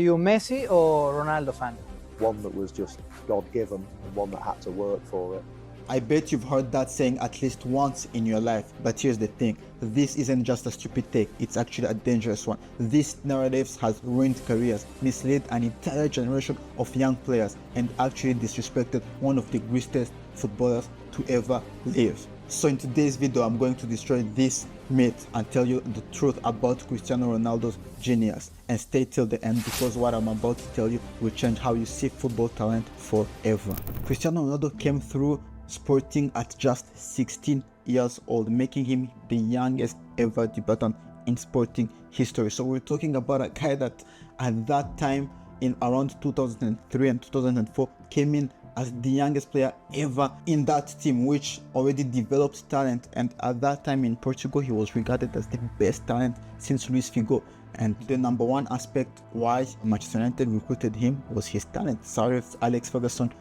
you Messi or Ronaldo fan? One that was just God-given and one that had to work for it. I bet you've heard that saying at least once in your life, but here's the thing, this isn't just a stupid take, it's actually a dangerous one. This narrative has ruined careers, misled an entire generation of young players, and actually disrespected one of the greatest footballers to ever live. So in today's video, I'm going to destroy this myth and tell you the truth about Cristiano Ronaldo's genius. And stay till the end, because what I'm about to tell you will change how you see football talent forever. Cristiano Ronaldo came through Sporting at just 16 years old, making him the youngest ever debutant in Sporting history. So we're talking about a guy that at that time, in around 2003 and 2004, came in as the youngest player ever in that team, which already developed talent. And at that time in Portugal, he was regarded as the best talent since Luis Figo. And the number one aspect why Manchester United recruited him was his talent. Sir Alex Ferguson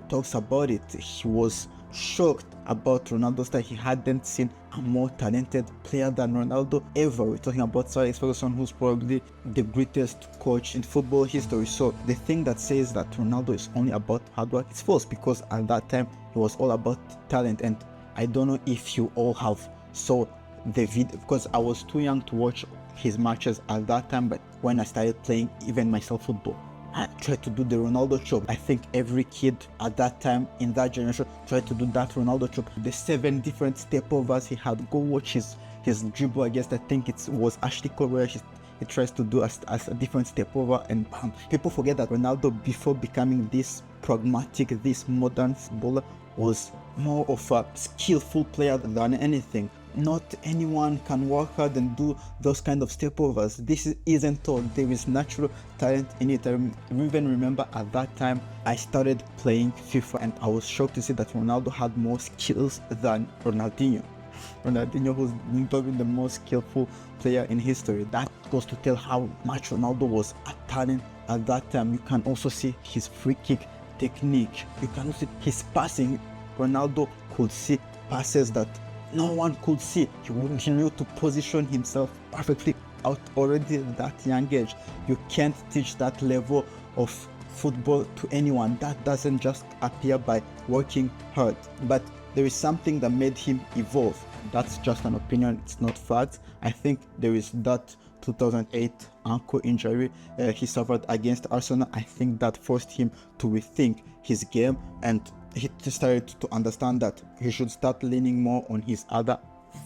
talks about it. He was shocked about Ronaldo's style. He hadn't seen a more talented player than Ronaldo ever. We're talking about Sir Alex Ferguson, who's probably the greatest coach in football history. So the thing that says that Ronaldo is only about hard work is false, because at that time it was all about talent. And I don't know if you all have saw the video, because I was too young to watch his matches at that time, but when I started playing even myself football, I tried to do the Ronaldo chop. I think every kid at that time in that generation tried to do that Ronaldo chop. The 7 different step overs he had. Go watch his dribble against, I think it was Ashley Cole, where he tries to do as a different step over, and bam. People forget that Ronaldo, before becoming this pragmatic, this modern footballer, was more of a skillful player than anything. Not anyone can work hard and do those kind of step overs. This isn't taught. There is natural talent in it. I even remember at that time I started playing FIFA, and I was shocked to see that Ronaldo had more skills than Ronaldinho. Ronaldinho was probably the most skillful player in history. That goes to tell how much Ronaldo was a talent at that time. You can also see his free kick technique. You can also see his passing. Ronaldo could see passes that no one could see. He knew to position himself perfectly out already at that young age. You can't teach that level of football to anyone. That doesn't just appear by working hard. But there is something that made him evolve. That's just an opinion, it's not fact. I think there is that 2008 ankle injury he suffered against Arsenal. I think that forced him to rethink his game, and he started to understand that he should start leaning more on his other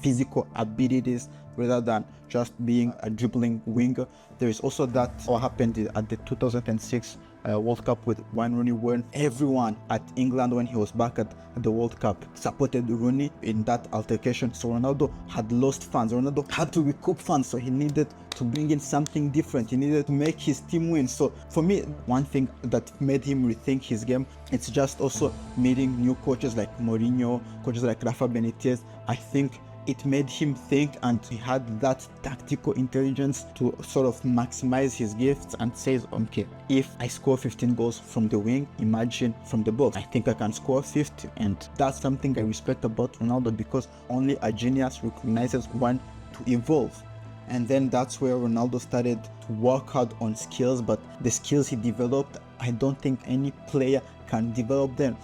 physical abilities rather than just being a dribbling winger. There is also that what happened at the 2006 World Cup with Wayne Rooney, when everyone at England, when he was back at the World Cup, supported Rooney in that altercation. So Ronaldo had lost fans. Ronaldo had to recoup fans, so he needed to bring in something different. He needed to make his team win. So for me, one thing that made him rethink his game, it's just also meeting new coaches like Mourinho, coaches like Rafa Benitez. I think it made him think, and he had that tactical intelligence to sort of maximize his gifts and says, okay, if I score 15 goals from the wing, imagine from the box, I think I can score 50. And that's something I respect about Ronaldo, because only a genius recognizes when to evolve. And then that's where Ronaldo started to work hard on skills, but the skills he developed, I don't think any player can develop them.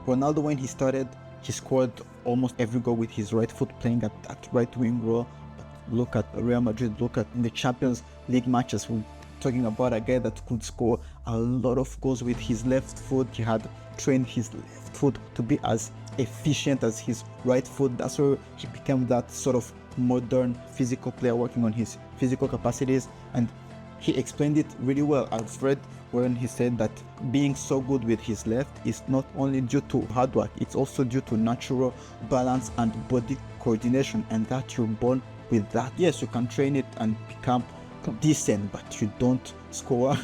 Ronaldo, when he started, he scored almost every goal with his right foot, playing at that right wing role. But look at Real Madrid, look at in the Champions League matches. We're talking about a guy that could score a lot of goals with his left foot. He had trained his left foot to be as efficient as his right foot. That's where he became that sort of modern physical player, working on his physical capacities. And he explained it really well. I've read when he said that being so good with his left is not only due to hard work, it's also due to natural balance and body coordination, and that you're born with that. Yes, you can train it and become decent, but you don't score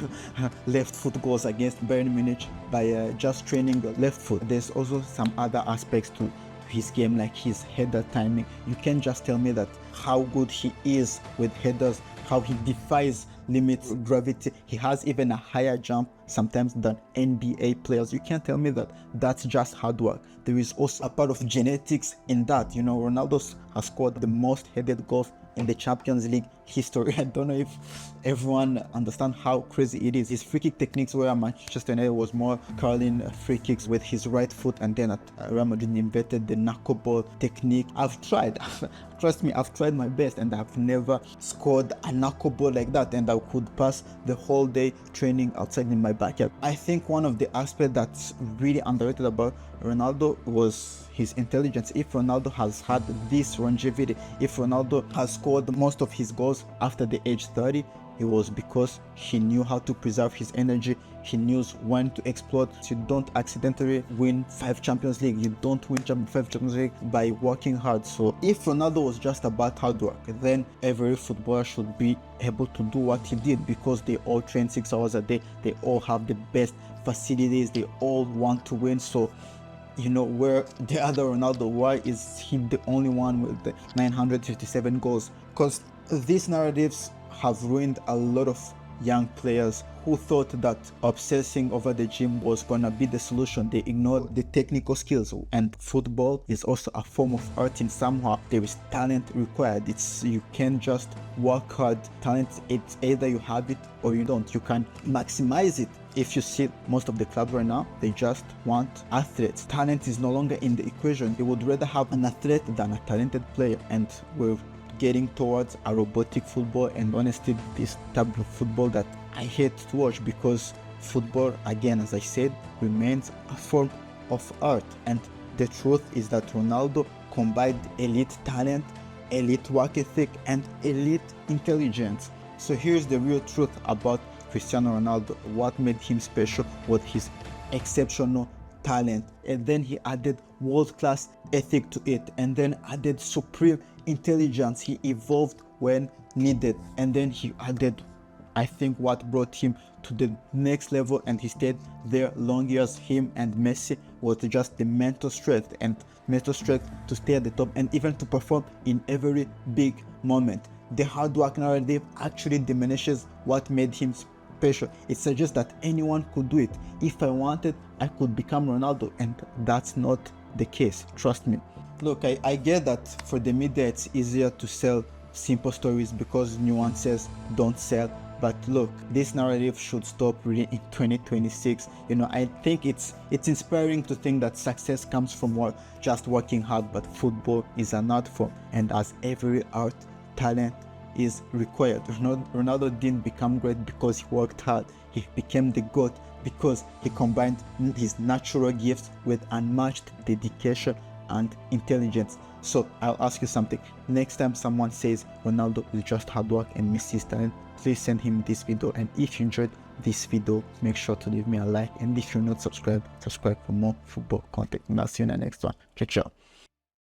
left foot goals against Bayern Munich by just training your left foot. There's also some other aspects to his game, like his header timing. You can't just tell me that how good he is with headers, how he defies limits, gravity. He has even a higher jump sometimes than NBA players. You can't tell me that that's just hard work. There is also a part of genetics in that. You know, Ronaldo has scored the most headed goals in the Champions League history. I don't know if everyone understands how crazy it is. His free kick techniques were at Manchester United was more curling free kicks with his right foot, and then at Real Madrid invented the knuckleball technique. I've tried, trust me, I've tried my best, and I've never scored a knuckleball like that, and I could pass the whole day training outside in my backyard. I think one of the aspects that's really underrated about Ronaldo was his intelligence. If Ronaldo has had this longevity, if Ronaldo has scored most of his goals after the age 30, it was because he knew how to preserve his energy. He knew when to explode. You don't accidentally win 5 Champions League. You don't win 5 Champions League by working hard. So if Ronaldo was just about hard work, then every footballer should be able to do what he did, because they all train 6 hours a day. They all have the best facilities. They all want to win. So where the other Ronaldo, why is he the only one with the 957 goals? Because these narratives have ruined a lot of young players who thought that obsessing over the gym was gonna be the solution. They ignored the technical skills, and football is also a form of art in somehow. There is talent required. You can't just work hard. Talent, it's either you have it or you don't. You can maximize it. If you see most of the clubs right now, they just want athletes. Talent is no longer in the equation. They would rather have an athlete than a talented player, and we're getting towards a robotic football, and honestly this type of football that I hate to watch, because football, again, as I said, remains a form of art. And the truth is that Ronaldo combined elite talent, elite work ethic, and elite intelligence. So here's the real truth about Cristiano Ronaldo. What made him special was his exceptional talent, and then he added world-class ethic to it, and then added supreme intelligence. He evolved when needed, and then he added, I think, what brought him to the next level, and he stayed there long years. Him and Messi was just the mental strength to stay at the top, and even to perform in every big moment. The hard work narrative actually diminishes what made him special. It suggests that anyone could do it. If I wanted, I could become Ronaldo, and that's not the case, trust me. Look, I get that for the media it's easier to sell simple stories because nuances don't sell, but look, this narrative should stop really in 2026. I think it's inspiring to think that success comes from just working hard, but football is an art form, and as every art, talent is required. Ronaldo didn't become great because he worked hard. He became the GOAT because he combined his natural gifts with unmatched dedication and intelligence. So I'll ask you something. Next time someone says Ronaldo is just hard work and Messi's talent, please send him this video. And if you enjoyed this video, make sure to leave me a like, and if you're not subscribed, subscribe for more football content. And I'll see you in the next one. Ciao, ciao.